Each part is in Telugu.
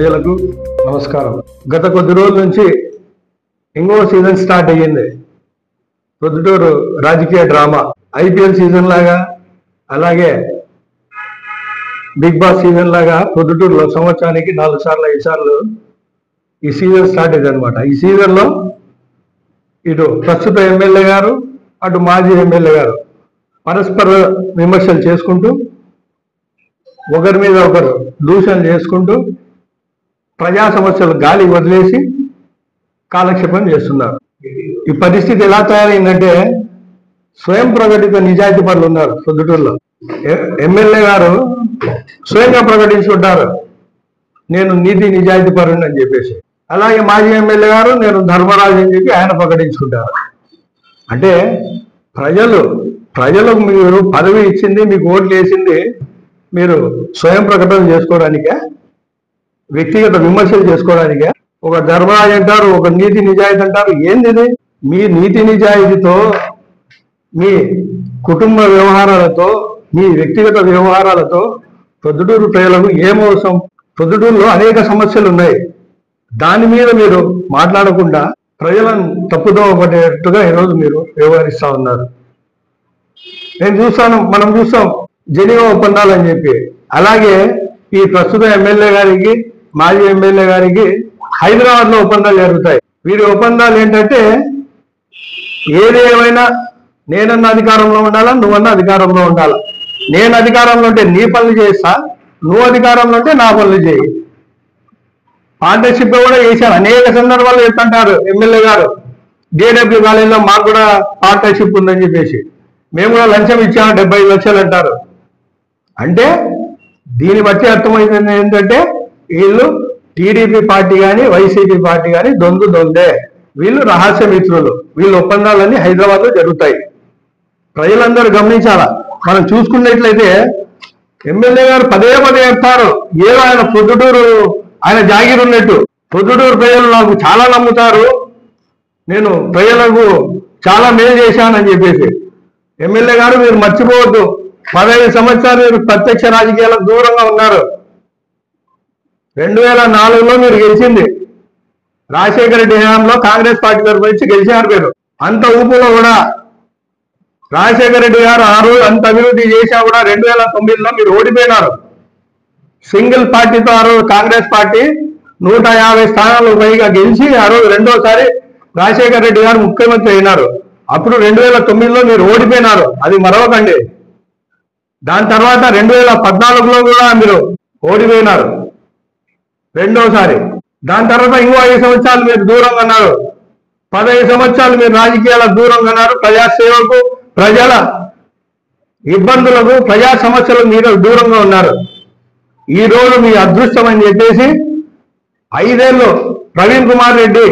ప్రజలకు నమస్కారం. గత కొద్ది రోజుల నుంచి ఇంకో సీజన్ స్టార్ట్ అయ్యింది. ప్రొద్దుటూరు రాజకీయ డ్రామా ఐపీఎల్ సీజన్ లాగా, అలాగే బిగ్ బాస్ సీజన్ లాగా ప్రొద్దుటూరులో సంవత్సరానికి 4 సార్లు 5 సార్లు ఈ సీజన్ స్టార్ట్ అయ్యింది అనమాట. ఈ సీజన్లో ఇటు ప్రస్తుత ఎమ్మెల్యే గారు, అటు మాజీ ఎమ్మెల్యే గారు పరస్పర విమర్శలు చేసుకుంటూ, ఒకరి మీద ఒకరు దూషణలు చేసుకుంటూ, ప్రజా సమస్యలు గాలి వదిలేసి కాలక్షేపం చేస్తున్నారు. ఈ పరిస్థితి ఎలా తయారైందంటే, స్వయం ప్రకటిత నిజాయితీ పరులు ఉన్నారు ప్రొద్దుటూరులో. ఎమ్మెల్యే గారు స్వయంగా ప్రకటించుకుంటారు, నేను నీతి నిజాయితీ పరుని అని చెప్పేసి. అలాగే మాజీ ఎమ్మెల్యే గారు నేను ధర్మరాజు అని చెప్పి ఆయన ప్రకటించుకుంటారు. అంటే ప్రజలకు మీరు పదవి ఇచ్చింది, మీకు ఓట్లు వేసింది మీరు స్వయం ప్రకటన చేసుకోవడానికే, వ్యక్తిగత విమర్శలు చేసుకోవడానికే. ఒక ధర్మరాజు అంటారు, ఒక నీతి నిజాయితీ అంటారు. ఏంది? మీ నీతి నిజాయితీతో, మీ కుటుంబ వ్యవహారాలతో, మీ వ్యక్తిగత వ్యవహారాలతో ప్రొద్దుటూరు ప్రజలకు ఏమవసరం? ప్రొద్దుటూరులో అనేక సమస్యలు ఉన్నాయి. దాని మీద మీరు మాట్లాడకుండా ప్రజలను తప్పుదోవ పడేట్టుగా ఈరోజు మీరు వ్యవహరిస్తూ ఉన్నారు. మనం చూస్తాం జెనీవా ఒప్పందాలు అని చెప్పి. అలాగే ఈ ప్రస్తుత ఎమ్మెల్యే గారికి, మాజీ ఎమ్మెల్యే గారికి హైదరాబాద్లో ఒప్పందాలు జరుగుతాయి. వీరి ఒప్పందాలు ఏంటంటే, ఏది ఏమైనా నేనన్న అధికారంలో ఉండాలా, నువ్వన్న అధికారంలో ఉండాలా. నేను అధికారంలో ఉంటే నీ పనులు చేస్తా, నువ్వు అధికారంలో ఉంటే నా పనులు చేయి. పార్ట్నర్షిప్ కూడా చేశారు. అనేక సందర్భాలు చెప్తుంటారు ఎమ్మెల్యే గారు, జేడబ్ల్యూ కాలేజీలో మాకు కూడా పార్ట్నర్షిప్ ఉందని చెప్పేసి. మేము కూడా లంచం ఇచ్చాము 75 లక్షలు అంటారు. అంటే దీన్ని బట్టి అర్థమవుతుంది ఏంటంటే, వీళ్ళు టీడీపీ పార్టీ కానీ వైసీపీ పార్టీ కానీ దొందే. వీళ్ళు రహస్య మిత్రులు. వీళ్ళ ఒప్పందాలన్నీ హైదరాబాద్లో జరుగుతాయి. ప్రజలందరూ గమనించాలా. మనం చూసుకున్నట్లయితే ఎమ్మెల్యే గారు పదే చెప్తారు, ఏదో ఆయన ప్రొద్దుటూరు ఆయన జాగీరు ఉన్నట్టు. ప్రొద్దుటూరు ప్రజలు నాకు చాలా నమ్ముతారు, నేను ప్రజలకు చాలా మేలు చేశానని చెప్పేసి. ఎమ్మెల్యే గారు మీరు మర్చిపోవద్దు, 15 సంవత్సరాలు మీరు ప్రత్యక్ష రాజకీయాలకు దూరంగా ఉన్నారు. 2004లో మీరు గెలిచింది రాజశేఖర రెడ్డి హయాంలో కాంగ్రెస్ పార్టీ తరఫు నుంచి గెలిచారు మీరు. అంత ఊపులో కూడా రాజశేఖర రెడ్డి గారు ఆ రోజు అంత అభివృద్ధి చేశా కూడా 2009లో మీరు ఓడిపోయినారు. సింగిల్ పార్టీతో ఆ రోజు కాంగ్రెస్ పార్టీ 150 స్థానాలకు పైగా గెలిచి ఆ రోజు రెండోసారి రాజశేఖర రెడ్డి గారు ముఖ్యమంత్రి అయినారు. అప్పుడు 2009లో మీరు ఓడిపోయినారు, అది మరవకండి. దాని తర్వాత 2014లో కూడా మీరు ఓడిపోయినారు రెండోసారి. దాని తర్వాత ఇంకో 5 సంవత్సరాలు మీరు దూరంగా ఉన్నారు. 15 సంవత్సరాలు మీరు రాజకీయాలకు దూరంగా ఉన్నారు. ప్రజాసేవకు, ప్రజల ఇబ్బందులకు, ప్రజా సమస్యలకు మీరు దూరంగా ఉన్నారు. ఈ రోజు మీ అదృష్టం అని చెప్పేసి 5 ఏళ్ళు ప్రవీణ్ కుమార్ రెడ్డి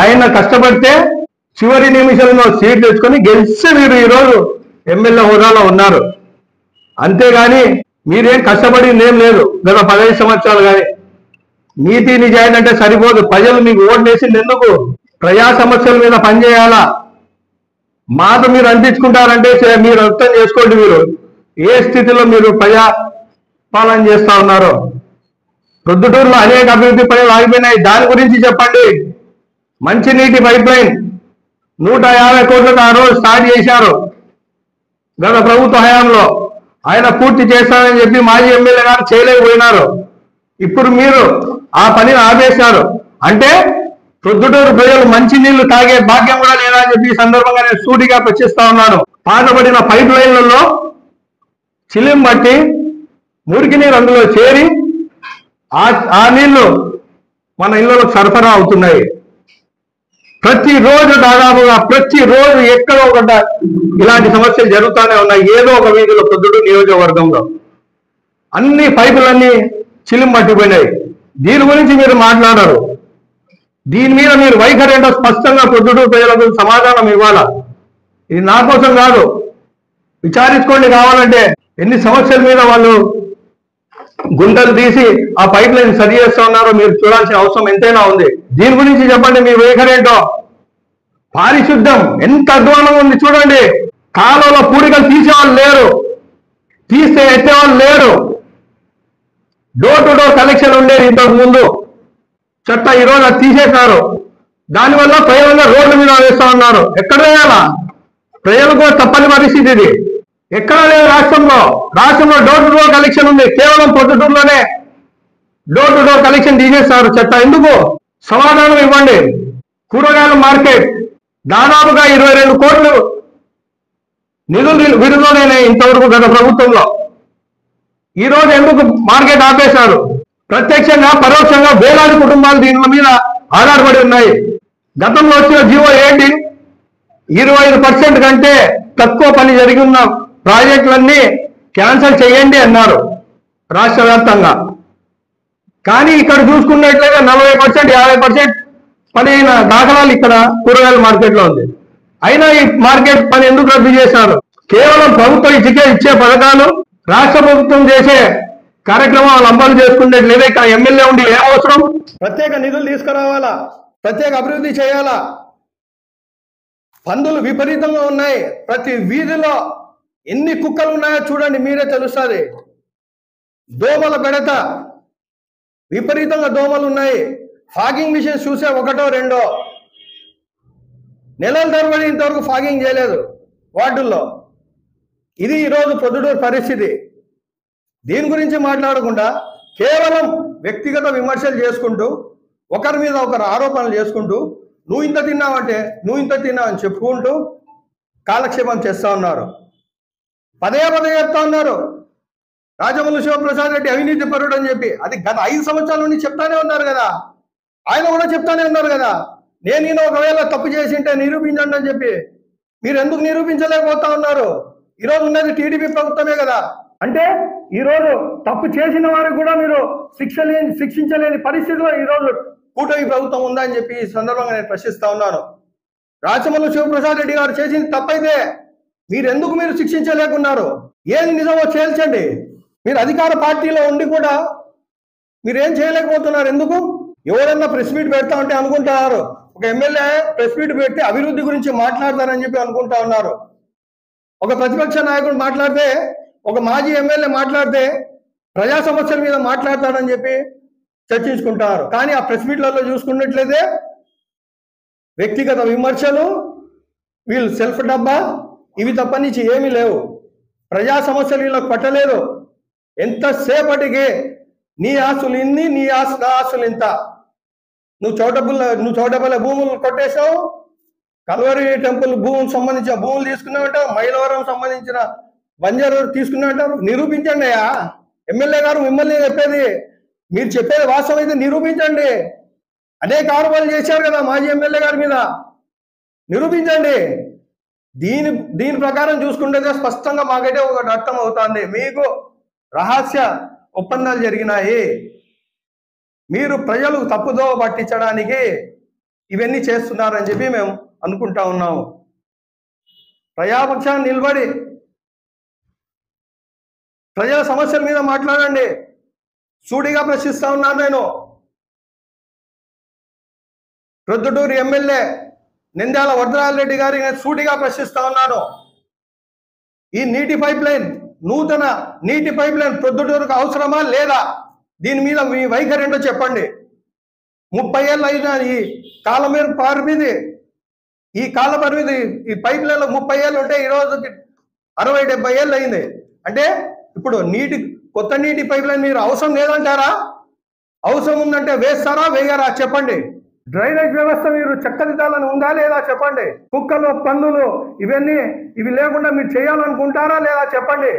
ఆయన కష్టపడితే చివరి నిమిషంలో సీట్ తెచ్చుకొని గెలిచి మీరు ఈరోజు ఎమ్మెల్యే హోదాలో ఉన్నారు. అంతేగాని మీరేం కష్టపడింది ఏం లేదు గత 15 సంవత్సరాలు. కానీ నీతి నిజాయితీ అంటే సరిపోదు. ప్రజలు మీకు ఓట్లు వేసింది ఎందుకు? ప్రజా సమస్యల మీద పనిచేయాలా. మాట మీరు అందించుకుంటారంటే మీరు అర్థం చేసుకోండి, మీరు ఏ స్థితిలో మీరు ప్రజా పాలన చేస్తా ఉన్నారో. ప్రొద్దుటూరులో అనేక అభివృద్ధి పనులు ఆగిపోయినాయి, దాని గురించి చెప్పండి. మంచినీటి పైప్ లైన్ 150 కోట్లకు ఆ రోజు స్టార్ట్ చేశారు గత ప్రభుత్వ హయాంలో. ఆయన పూర్తి చేస్తానని చెప్పి మాజీ ఎమ్మెల్యే గారు చేయలేకపోయినారు. ఇప్పుడు మీరు ఆ పనిని ఆపేశారు. అంటే ప్రొద్దుటూరు ప్రజలు మంచి నీళ్లు తాగే భాగ్యం కూడా లేదా అని చెప్పి ఈ సందర్భంగా నేను సూటిగా ప్రశ్నిస్తా ఉన్నాను. పాతబడిన పైప్ లైన్లలో చిలిం బట్టి మురికి నీరు అందులో చేరి ఆ నీళ్లు మన ఇళ్లకు సరఫరా అవుతున్నాయి. ప్రతిరోజు దాదాపుగా ప్రతిరోజు ఎక్కడో ఒకట ఇలాంటి సమస్యలు జరుగుతూనే ఉన్నాయి. ఏదో ఒక వీధిలో ప్రొద్దుటూరు నియోజకవర్గంలో అన్ని పైపులన్నీ చిలిం పట్టిపోయినాయి. దీని గురించి మీరు మాట్లాడరు. దీని మీద మీరు వైఖరి ఏంటో స్పష్టంగా ప్రొద్దుటూరు ప్రజలకు సమాధానం ఇవ్వాలా. ఇది నా కోసం కాదు, విచారించుకోండి. కావాలంటే ఎన్ని సమస్యల మీద వాళ్ళు గుంటలు తీసి ఆ పైప్ లైన్ సరి చేస్తా ఉన్నారో మీరు చూడాల్సిన అవసరం ఎంతైనా ఉంది. దీని గురించి చెప్పండి, మీ వైఖరి ఏంటో. పారిశుద్ధం ఎంత అధ్వానంగా ఉంది చూడండి. కాలంలో పూడికలు తీసేవాళ్ళు లేరు, తీస్తే ఎత్తేవాళ్ళు లేరు. డోర్ టు డోర్ కలెక్షన్ ఉండేది ఇంతకు ముందు. చెత్త ఈరోజు అది తీసేశారు. దానివల్ల ప్రజలందరూ రోడ్ల మీద వేస్తా ఉన్నారు. ఎక్కడ వేయాలా? ప్రజలకు తప్పని పరిస్థితి ఇది. ఎక్కడ లేదు రాష్ట్రంలో. డోర్ టు డోర్ కలెక్షన్ ఉంది. కేవలం పొద్దుటూరులోనే డోర్ టు డోర్ కలెక్షన్ తీసేస్తారు. చెత్త ఎందుకు? సమాధానం ఇవ్వండి. కూరగాయల మార్కెట్ దాదాపుగా 22 కోట్లు నిధులు విడుదలైనాయి ఇంతవరకు గత ప్రభుత్వంలో. ఈ రోజు ఎందుకు మార్కెట్ ఆపేశారు? ప్రత్యక్షంగా పరోక్షంగా వేలాది కుటుంబాలు దీని మీద ఆధారపడి ఉన్నాయి. గతంలో వచ్చిన జీవో ఏంటి? 25% కంటే తక్కువ పని జరిగి ఉన్న ప్రాజెక్టులన్నీ క్యాన్సిల్ చేయండి అన్నారు రాష్ట్ర వ్యాప్తంగా. కానీ ఇక్కడ చూసుకున్నట్లయితే 40%, 50% పని అయిన దాఖలాలు ఇక్కడ కూరగాయల మార్కెట్లో ఉంది. అయినా ఈ మార్కెట్ పని ఎందుకు రద్దు చేశారు? కేవలం ప్రభుత్వం ఇచ్చే పథకాలు, రాష్ట్ర ప్రభుత్వం చేసే కార్యక్రమాలు అమలు చేసుకునేట్లేదే. ఇక్కడ ఎమ్మెల్యే ఉండి ఏం అవసరం? ప్రత్యేక నిధులు తీసుకురావాలా, ప్రత్యేక అభివృద్ధి చేయాలా. పందులు విపరీతంగా ఉన్నాయి. ప్రతి వీధిలో ఎన్ని కుక్కలు ఉన్నాయో చూడండి, మీరే తెలుస్తుంది. దోమల బెడత విపరీతంగా దోమలు ఉన్నాయి. ఫాగింగ్ మిషన్ చూసే ఒకటో రెండో, నెలల తరబడి ఇంతవరకు ఫాగింగ్ చేయలేదు వార్డుల్లో. ఇది ఈరోజు పొద్దుటూరు పరిస్థితి. దీని గురించి మాట్లాడకుండా కేవలం వ్యక్తిగత విమర్శలు చేసుకుంటూ, ఒకరి మీద ఒకరు ఆరోపణలు చేసుకుంటూ, నువ్వు ఇంత తిన్నావంటే నువ్వు ఇంత తిన్నావని చెప్పుకుంటూ కాలక్షేపం చేస్తూ ఉన్నారు. పదే చెప్తా ఉన్నారు రాజమల్లు శివప్రసాద్ రెడ్డి అవినీతి పరుడు అని చెప్పి. అది గత 5 సంవత్సరాల నుండి చెప్తానే ఉన్నారు కదా. ఆయన కూడా చెప్తానే ఉన్నారు కదా, నేను ఒకవేళ తప్పు చేసింటే నిరూపించండి అని చెప్పి. మీరు ఎందుకు నిరూపించలేకపోతా ఉన్నారు? ఈరోజు ఉన్నది టీడీపీ ప్రభుత్వమే కదా. అంటే ఈరోజు తప్పు చేసిన వారికి కూడా మీరు శిక్షించలేని పరిస్థితిలో ఈరోజు కూటమి ప్రభుత్వం ఉందా అని చెప్పి ఈ సందర్భంగా నేను ప్రశ్నిస్తా ఉన్నాను. రాజమల్లు శివప్రసాద్ రెడ్డి గారు చేసింది తప్పైతే మీరు శిక్షించలేకున్నారు. ఏది నిజమో చేల్చండి. మీరు అధికార పార్టీలో ఉండి కూడా మీరేం చేయలేకపోతున్నారు. ఎందుకు? ఎవరన్నా ప్రెస్ మీట్ పెడతా ఉంటే అనుకుంటున్నారు ఒక ఎమ్మెల్యే ప్రెస్ మీట్ పెట్టి అభివృద్ధి గురించి మాట్లాడతారని చెప్పి అనుకుంటా ఉన్నారు. ఒక ప్రతిపక్ష నాయకుడు మాట్లాడితే, ఒక మాజీ ఎమ్మెల్యే మాట్లాడితే ప్రజా సమస్యల మీద మాట్లాడతాడని చెప్పి చర్చించుకుంటారు. కానీ ఆ ప్రెస్ మీట్లలో చూసుకున్నట్లయితే వ్యక్తిగత విమర్శలు, వీళ్ళు సెల్ఫ్ డబ్బా, ఇవి తప్ప నుంచి ఏమీ లేవు. ప్రజా సమస్యలు వీళ్ళకి పట్టలేదు. ఎంతసేపటికి నీ ఆస్తులు ఇన్ని, నీ ఆస్తులు ఇంత, నువ్వు చౌటపల్ల భూములు కొట్టేశావు, కల్వరి టెంపుల్ భూములకు సంబంధించిన భూములు తీసుకున్నామంటారు, మైలవరం సంబంధించిన బంజారు తీసుకున్నామంటారు. నిరూపించండి అయ్యా. ఎమ్మెల్యే గారు మిమ్మల్ని చెప్పేది, మీరు చెప్పేది వాస్తవం అయితే నిరూపించండి. అనేక ఆరోపణలు చేశారు కదా మాజీ ఎమ్మెల్యే గారి మీద, నిరూపించండి. దీని ప్రకారం చూసుకుంటే స్పష్టంగా మాకైతే ఒకటి అర్థం అవుతుంది, మీకు రహస్య ఒప్పందాలు జరిగినాయి. మీరు ప్రజలు తప్పుదో పట్టించడానికి ఇవన్నీ చేస్తున్నారని చెప్పి మేము అనుకుంటా ఉన్నాము. ప్రజాపక్షాన్ని నిలబడి ప్రజల సమస్యల మీద మాట్లాడండి. సూటిగా ప్రశ్నిస్తా ఉన్నాను నేను. ప్రొద్దుటూరు ఎమ్మెల్యే నంద్యాల వరదరాజరెడ్డి గారిని సూటిగా ప్రశ్నిస్తా ఉన్నాను. ఈ నీటి పైప్ లైన్, నూతన నీటి పైప్ లైన్ ప్రొద్దుటూరుకు అవసరమా లేదా? దీని మీద మీ వైఖరి ఏంటో చెప్పండి. 30 ఏళ్ళు అయినా ఈ పరిమితి, ఈ పైప్ లైన్లో 30 ఏళ్ళు ఉంటే ఈ రోజుకి 60-70 ఏళ్ళు అయింది. అంటే ఇప్పుడు కొత్త నీటి పైప్ లైన్ మీరు అవసరం లేదంటారా? అవసరం ఉందంటే వేస్తారా వేయరా చెప్పండి. డ్రైనేజ్ వ్యవస్థ మీరు చక్కదిద్దాలని ఉందా లేదా చెప్పండి. కుక్కలు, పందులు ఇవి లేకుండా మీరు చేయాలనుకుంటారా లేదా చెప్పండి.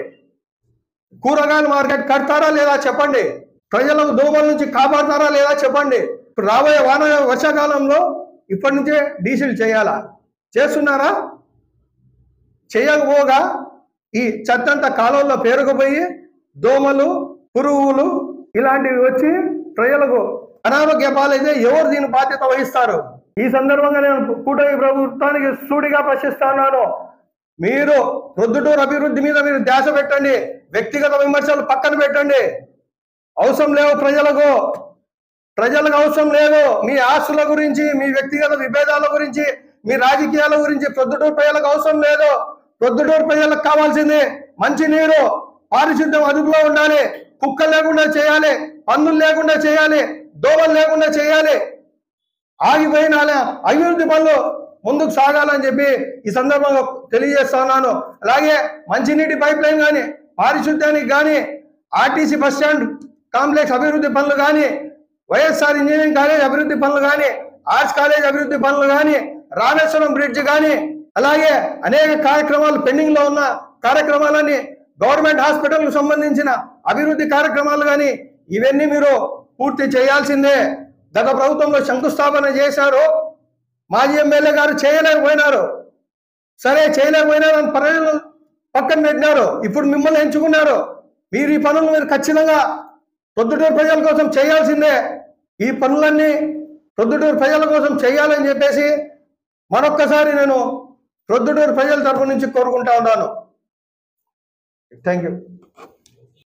కూరగాయల మార్కెట్ కడతారా లేదా చెప్పండి. ప్రజలకు దోమల నుంచి కాపాడతారా లేదా చెప్పండి. ఇప్పుడు రాబోయే వర్షాకాలంలో ఇప్పటి నుంచే డీజిల్ చేయాలా? చేస్తున్నారా? చేయకపోగా ఈ చెత్తంతా కాలువల్లో పేరుకుపోయి దోమలు, పురుగులు ఇలాంటివి వచ్చి ప్రజలకు అనారోగ్య పాలైతే ఎవరు దీని బాధ్యత వహిస్తారు? ఈ సందర్భంగా నేను కూటమి ప్రభుత్వానికి సూటిగా ప్రశ్నిస్తున్నాను. మీరు ప్రొద్దుటూరు అభివృద్ధి మీద మీరు ధ్యాస పెట్టండి. వ్యక్తిగత విమర్శలు పక్కన పెట్టండి. అవసరం లేవు ప్రజలకు అవసరం లేదు. మీ ఆస్తుల గురించి, మీ వ్యక్తిగత విభేదాల గురించి, మీ రాజకీయాల గురించి ప్రొద్దుటూరు ప్రజలకు అవసరం లేదు. ప్రొద్దుటూరు ప్రజలకు కావాల్సింది మంచినీరు, పారిశుద్ధ్యం అదుపులో ఉండాలి, కుక్కలు లేకుండా చేయాలి, పన్నులు లేకుండా చేయాలి, దోవలు లేకుండా చేయాలి. ఆగిపోయిన అభివృద్ధి పనులు ముందుకు సాగాలని చెప్పి ఈ సందర్భంగా తెలియజేస్తా ఉన్నాను. అలాగే మంచినీటి పైప్ లైన్ కానీ, పారిశుద్ధ్యానికి కానీ, ఆర్టీసీ బస్ స్టాండ్ కాంప్లెక్స్ అభివృద్ధి పనులు కానీ, వైఎస్ఆర్ ఇంజనీరింగ్ కాలేజ్ అభివృద్ధి పనులు కానీ, ఆర్ట్స్ కాలేజ్ అభివృద్ధి పనులు కానీ, రామేశ్వరం బ్రిడ్జ్ కానీ, అలాగే అనేక కార్యక్రమాలు పెండింగ్ లో ఉన్న కార్యక్రమాలని, గవర్నమెంట్ హాస్పిటల్కు సంబంధించిన అభివృద్ధి కార్యక్రమాలు కానీ, ఇవన్నీ మీరు పూర్తి చేయాల్సిందే. గత ప్రభుత్వంలో శంకుస్థాపన చేశారు, మాజీ ఎమ్మెల్యే గారు చేయలేకపోయినారు. సరే చేయలేకపోయినారు అని ప్రజలు పక్కన పెట్టినారు. ఇప్పుడు మిమ్మల్ని ఎంచుకున్నారు. మీరు ఈ పనులు మీరు ఖచ్చితంగా ప్రొద్దుటూరు ప్రజల కోసం చేయాల్సిందే. ఈ పనులన్నీ ప్రొద్దుటూరు ప్రజల కోసం చేయాలని చెప్పేసి మరొక్కసారి నేను ప్రొద్దుటూరు ప్రజల తరఫు నుంచి కోరుకుంటా ఉన్నాను. Thank you.